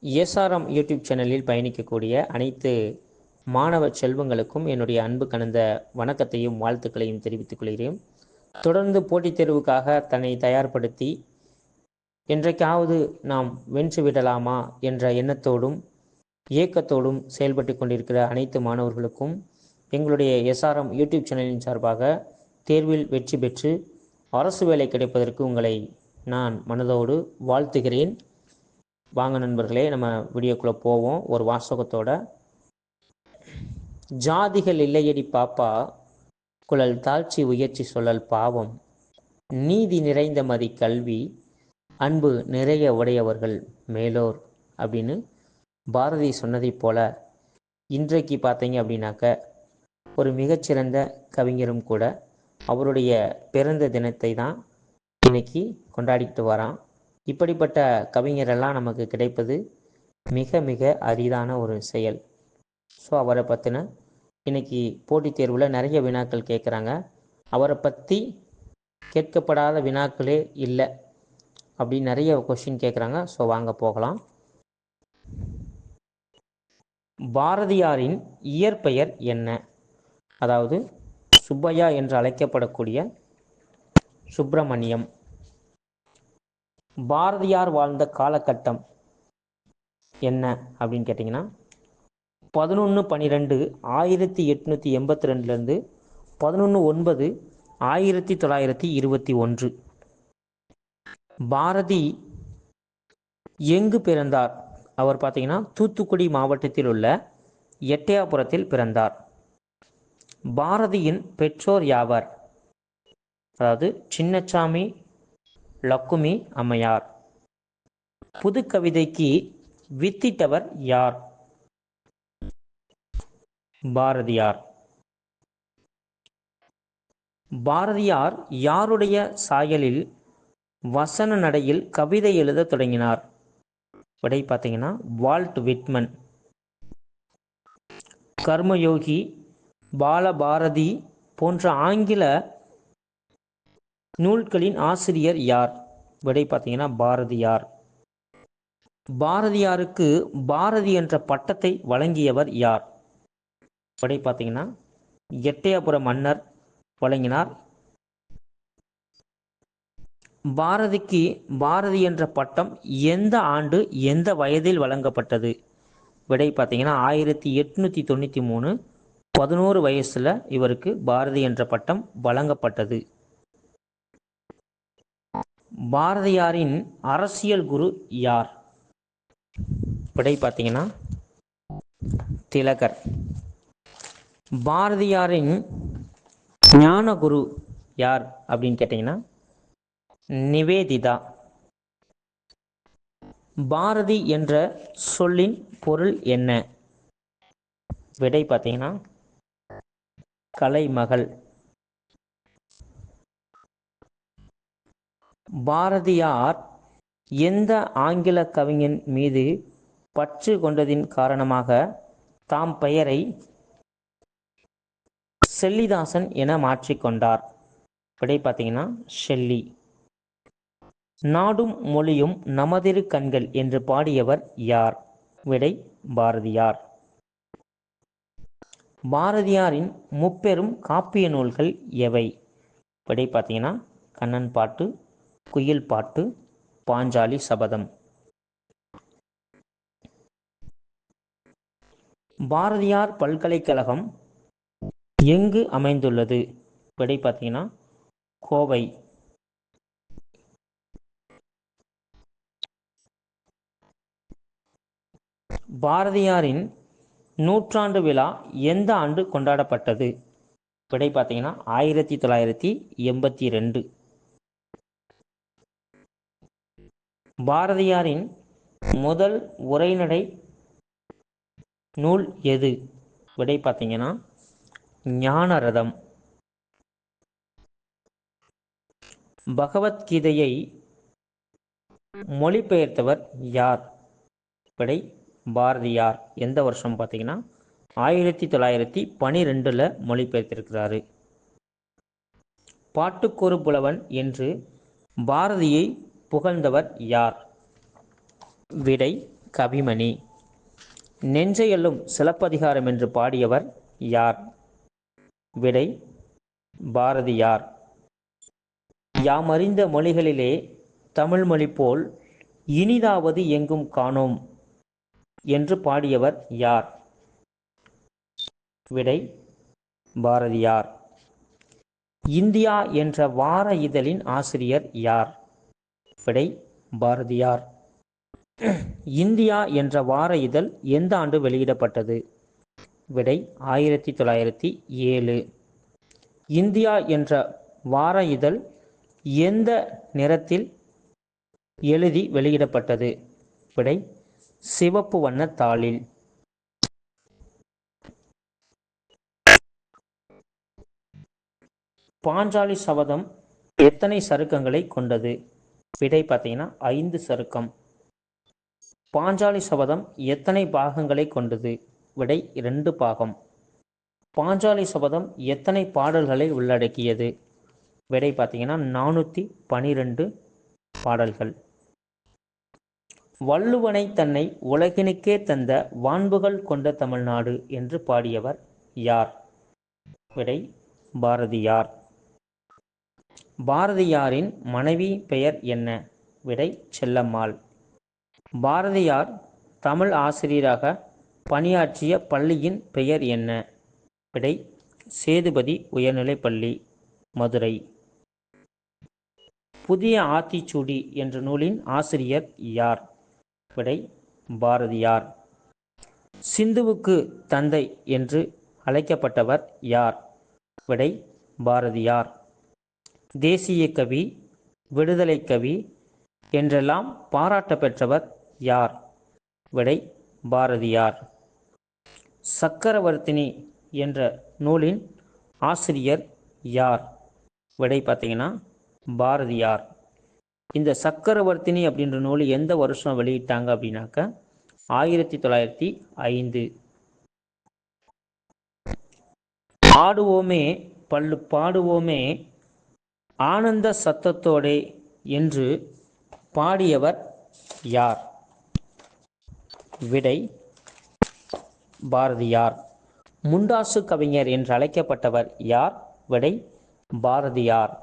SRM YouTube சேனலில் பயணிக்கக்கூடிய அனைத்து மாணவ செல்வங்களுக்கும் என்னுடைய அன்பு கலந்த வணக்கத்தையும் வாழ்த்துக்களையும் தெரிவித்துக் கொள்கிறேன். தொடர்ந்து போட்டித் தேர்வுக்காக தன்னை தயார்படுத்தி என்றைக்காவது நாம் வென்று விடலாமா என்ற எண்ணத்தோடும் ஏக்கத்தோடும் செயல்பட்டு கொண்டிருக்கிற அனைத்து மாணவர்களுக்கும் எங்களுடைய எஸ்ஆர்எம் யூடியூப் சேனலின் சார்பாக தேர்வில் வெற்றி பெற்று அரசு வேலை கிடைப்பதற்கு உங்களை நான் மனதோடு வாழ்த்துகிறேன். வாங்க நண்பர்களே, நம்ம வீடியோக்குள்ளே போவோம். ஒரு வாசகத்தோட, ஜாதிகள் இல்லையடி பாப்பா, குழல் தாழ்ச்சி உயர்ச்சி சொல்லல் பாவம், நீதி நிறைந்த மதி கல்வி, அன்பு நிறைய உடையவர்கள் மேலோர் அப்படின்னு பாரதி சொன்னதை போல இன்றைக்கு பார்த்தீங்க அப்படின்னாக்க ஒரு மிகச்சிறந்த கவிஞரும் கூட அவருடைய பிறந்த தினத்தை தான் இன்னைக்கு கொண்டாடிட்டு வரான். இப்படிப்பட்ட கவிஞரெல்லாம் நமக்கு கிடைப்பது மிக மிக அரிதான ஒரு செயல். ஸோ அவரை பற்றின இன்னைக்கு போட்டித் தேர்வில் நிறைய வினாக்கள் கேட்குறாங்க. அவரை பற்றி கேட்கப்படாத வினாக்களே இல்லை அப்படின்னு நிறைய கொஸ்டின் கேட்குறாங்க. ஸோ வாங்க போகலாம். பாரதியாரின் இயற்பெயர் என்ன? அதாவது சுப்பையா என்று அழைக்கப்படக்கூடிய சுப்பிரமணியம். பாரதியார் வாழ்ந்த காலகட்டம் என்ன அப்படின்னு கேட்டிங்கன்னா 11/12/1882 11/9/1921. பாரதி எங்கு பிறந்தார்? அவர் பார்த்தீங்கன்னா தூத்துக்குடி மாவட்டத்தில் உள்ள எட்டயாபுரத்தில் பிறந்தார். பாரதியின் பெற்றோர் யாவர்? அதாவது சின்னசாமி, லக்குமி அம்மையார். புது கவிதைக்கு வித்திட்டவர் யார்? பாரதியார். பாரதியார் யாருடைய சாயலில் வசன நடையில் கவிதை எழுத தொடங்கினார்? விடை பார்த்தீங்கன்னா வால்ட் விட்மன். கர்மயோகி, பாலபாரதி போன்ற ஆங்கில நூல்களின் ஆசிரியர் யார்? விடை பார்த்தீங்கன்னா பாரதியார். பாரதியாருக்கு பாரதி என்ற பட்டத்தை வழங்கியவர் யார்? விடை பார்த்தீங்கன்னா எட்டயபுர மன்னர் வழங்கினார். பாரதிக்கு பாரதி என்ற பட்டம் எந்த ஆண்டு எந்த வயதில் வழங்கப்பட்டது? விடை பார்த்தீங்கன்னா 1893 11 வயசுல இவருக்கு பாரதி என்ற பட்டம் வழங்கப்பட்டது. பாரதியாரின் அரசியல் குரு யார்? விடை பார்த்தீங்கன்னா திலகர். பாரதியாரின் ஞான குரு யார் அப்படின்னு கேட்டிங்கன்னா நிவேதிதா. பாரதி என்ற சொல்லின் பொருள் என்ன? விடை பார்த்தீங்கன்னா கலைமகள். பாரதியார் எந்த ஆங்கில கவிஞன் மீது பற்று கொண்டதின் காரணமாக தாம் பெயரை செல்லிதாசன் என மாற்றிக்கொண்டார்? விடை பார்த்தீங்கன்னா ஷெல்லி. நாடும் மொழியும் நமதிரு கண்கள் என்று பாடியவர் யார்? விடை பாரதியார். பாரதியாரின் முப்பெரும் காப்பிய நூல்கள் எவை? விடை பார்த்தீங்கன்னா கண்ணன் பாட்டு, குயில் பாட்டு, பாஞ்சாலி சபதம். பாரதியார் பல்கலைக்கழகம் எங்கு அமைந்துள்ளது? விடை பார்த்தீங்கன்னா கோவை. பாரதியாரின் நூற்றாண்டு விழா எந்த ஆண்டு கொண்டாடப்பட்டது? விடை பார்த்தீங்கன்னா 1982. பாரதியாரின் முதல் உரைநடை நூல் எது? விடை பார்த்தீங்கன்னா ஞானரதம். பகவத்கீதையை மொழிபெயர்த்தவர் யார்? விடை பாரதியார். எந்த வருஷம் பார்த்தீங்கன்னா 1912 மொழிபெயர்த்திருக்கிறாரு. பாட்டுக்கொரு புலவன் என்று பாரதியை புகழ்ந்தவர் யார்? விடை கவிமணி. நெஞ்சையெல்லும் சிலப்பதிகாரம் என்று பாடியவர் யார்? விடை பாரதியார். யாமறிந்த மொழிகளிலே தமிழ் மொழி போல் இனிதாவது எங்கும் காணோம் என்று பாடியவர் யார்? விடை பாரதியார். இந்தியா என்ற வார இதழின் ஆசிரியர் யார்? விடை பாரதியார். இந்தியா என்ற வார இதழ் எந்த ஆண்டு வெளியிடப்பட்டது? விடை 1907. இந்தியா என்ற வார இதழ் எந்த நிறத்தில் எழுதி வெளியிடப்பட்டது? விடை சிவப்பு வண்ண தாளில். பாஞ்சாலி சபதம் எத்தனை சருக்கங்களை கொண்டது? விடை பார்த்தீங்கன்னா 5 சருக்கம். பாஞ்சாலி சபதம் எத்தனை பாகங்களை கொண்டது? விடை 2 பாகம். பாஞ்சாலி சபதம் எத்தனை பாடல்களை உள்ளடக்கியது? விடை பார்த்தீங்கன்னா 412 பாடல்கள். வள்ளுவனை தன்னை உலகினுக்கே தந்த வான்புகள் கொண்ட தமிழ்நாடு என்று பாடியவர் யார்? விடை பாரதியார். பாரதியாரின் மனைவி பெயர் என்ன? விடை செல்லம்மாள். பாரதியார் தமிழ் ஆசிரியராக பணியாற்றிய பள்ளியின் பெயர் என்ன? விடை சேதுபதி உயர்நிலைப்பள்ளி, மதுரை. புதிய ஆத்திச்சூடி என்ற நூலின் ஆசிரியர் யார்? விடை பாரதியார். சிந்துவுக்கு தந்தை என்று அழைக்கப்பட்டவர் யார்? விடை பாரதியார். தேசிய கவி, விடுதலை கவி என்றெல்லாம் பாராட்ட பெற்றவர் யார்? விடை பாரதியார். சக்கரவர்த்தினி என்ற நூலின் ஆசிரியர் யார்? விடை பார்த்தீங்கன்னா பாரதியார். இந்த சக்கரவர்த்தினி அப்படின்ற நூல் எந்த வருஷம் வெளியிட்டாங்க அப்படின்னாக்க 1905. ஆடுவோமே பல்லு பாடுவோமே ஆனந்த சத்தத்தோடே என்று பாடியவர் யார்? விடை பாரதியார். முண்டாசு கவிஞர் என்று அழைக்கப்பட்டவர் யார்? விடை பாரதியார்.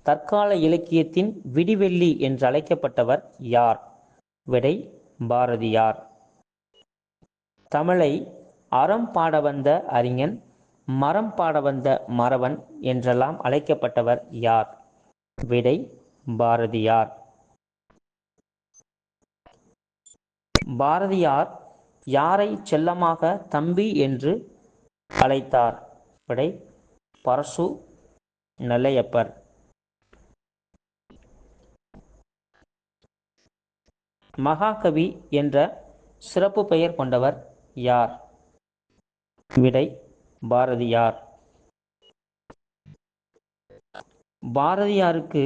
தற்கால இலக்கியத்தின் விடிவெள்ளி என்று அழைக்கப்பட்டவர் யார்? விடை பாரதியார். தமிழை அறம் பாட வந்த அறிஞன், மரம் பாட வந்த மறவன் என்றெல்லாம் அழைக்கப்பட்டவர் யார்? விடை பாரதியார். பாரதியார் யாரை செல்லமாக தம்பி என்று அழைத்தார்? விடை பரசு நெல்லையப்பர். மகாகவி என்ற சிறப்பு பெயர் கொண்டவர் யார்? விடை பாரதியார். பாரதியாருக்கு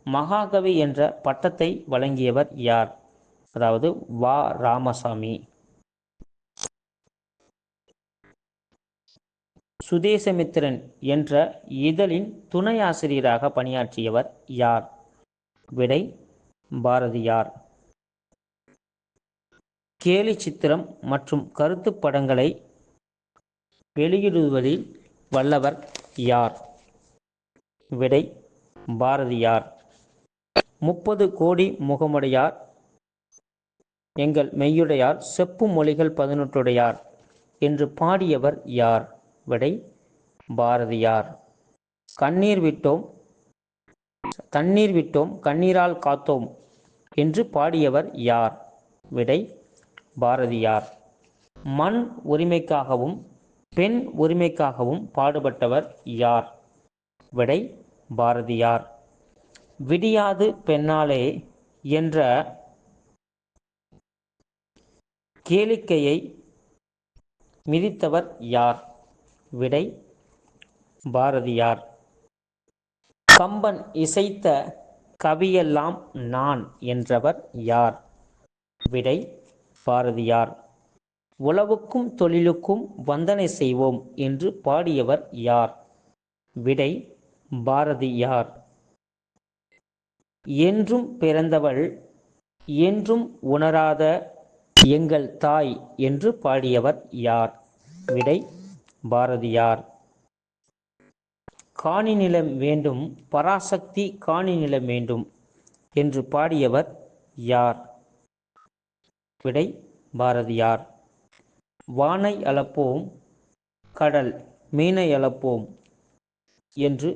மகாகவி என்ற பட்டத்தை வழங்கியவர் யார்? அதாவது வா ராமசாமி. சுதேசமித்திரன் என்ற இதழின் துணை ஆசிரியராக பணியாற்றியவர் யார்? விடை பாரதியார். கேலி சித்திரம் மற்றும் கருத்து படங்களை வெளியிடுவதில் வல்லவர் யார்? விடை பாரதியார். 30 கோடி முகமுடையார், எங்கள் மெய்யுடையார், செப்பு மொழிகள் 18 என்று பாடியவர் யார்? விடை பாரதியார். கண்ணீர் விட்டோம் தண்ணீர் விட்டோம் கண்ணீரால் காத்தோம் என்று பாடியவர் யார்? விடை பாரதியார். மண் உரிமைக்காகவும் பெண் உரிமைக்காகவும் பாடுபட்டவர் யார்? விடை பாரதியார். விடியாது பெண்ணாலே என்ற கேளிக்கையை மிதித்தவர் யார்? விடை பாரதியார். கம்பன் இசைத்த கவியெல்லாம் நான் என்றவர் யார்? விடை பாரதியார். உழவுக்கும் தொழிலுக்கும் வந்தனை செய்வோம் என்று பாடியவர் யார்? விடை பாரதியார். என்றும் பிறந்தவள் என்றும் உணராத எங்கள் தாய் என்று பாடியவர் யார்? விடை பாரதியார். காணி நிலம் வேண்டும் பராசக்தி காணி நிலம் வேண்டும் என்று பாடியவர் யார்? விடை பாரதியார். வானை அளப்போம் கடல் மீனை அளப்போம் என்று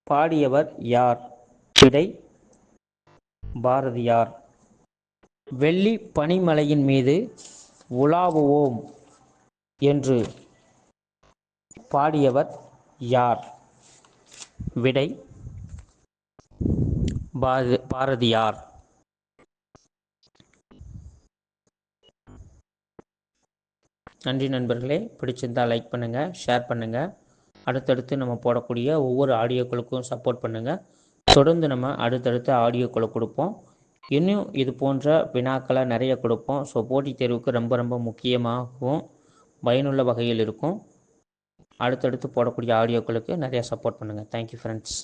பாடியவர் யார்? விடை பாரதியார். வெள்ளி பனிமலையின் மீது உலாவுவோம் என்று பாடியவர் யார்? விடை பாரதியார். நன்றி நண்பர்களே. பிடிச்சிருந்தால் லைக் பண்ணுங்கள், ஷேர் பண்ணுங்கள். அடுத்தடுத்து நம்ம போடக்கூடிய ஒவ்வொரு ஆடியோக்களுக்கும் சப்போர்ட் பண்ணுங்கள். தொடர்ந்து நம்ம அடுத்தடுத்த ஆடியோக்களை கொடுப்போம். இன்னும் இது போன்ற வினாக்களை நிறைய கொடுப்போம். ஸோ போட்டித் தேர்வுக்கு ரொம்ப ரொம்ப முக்கியமாகவும் பயனுள்ள வகையில் இருக்கும். அடுத்தடுத்து போடக்கூடிய ஆடியோக்களுக்கு நிறைய சப்போர்ட் பண்ணுங்கள். Thank you friends.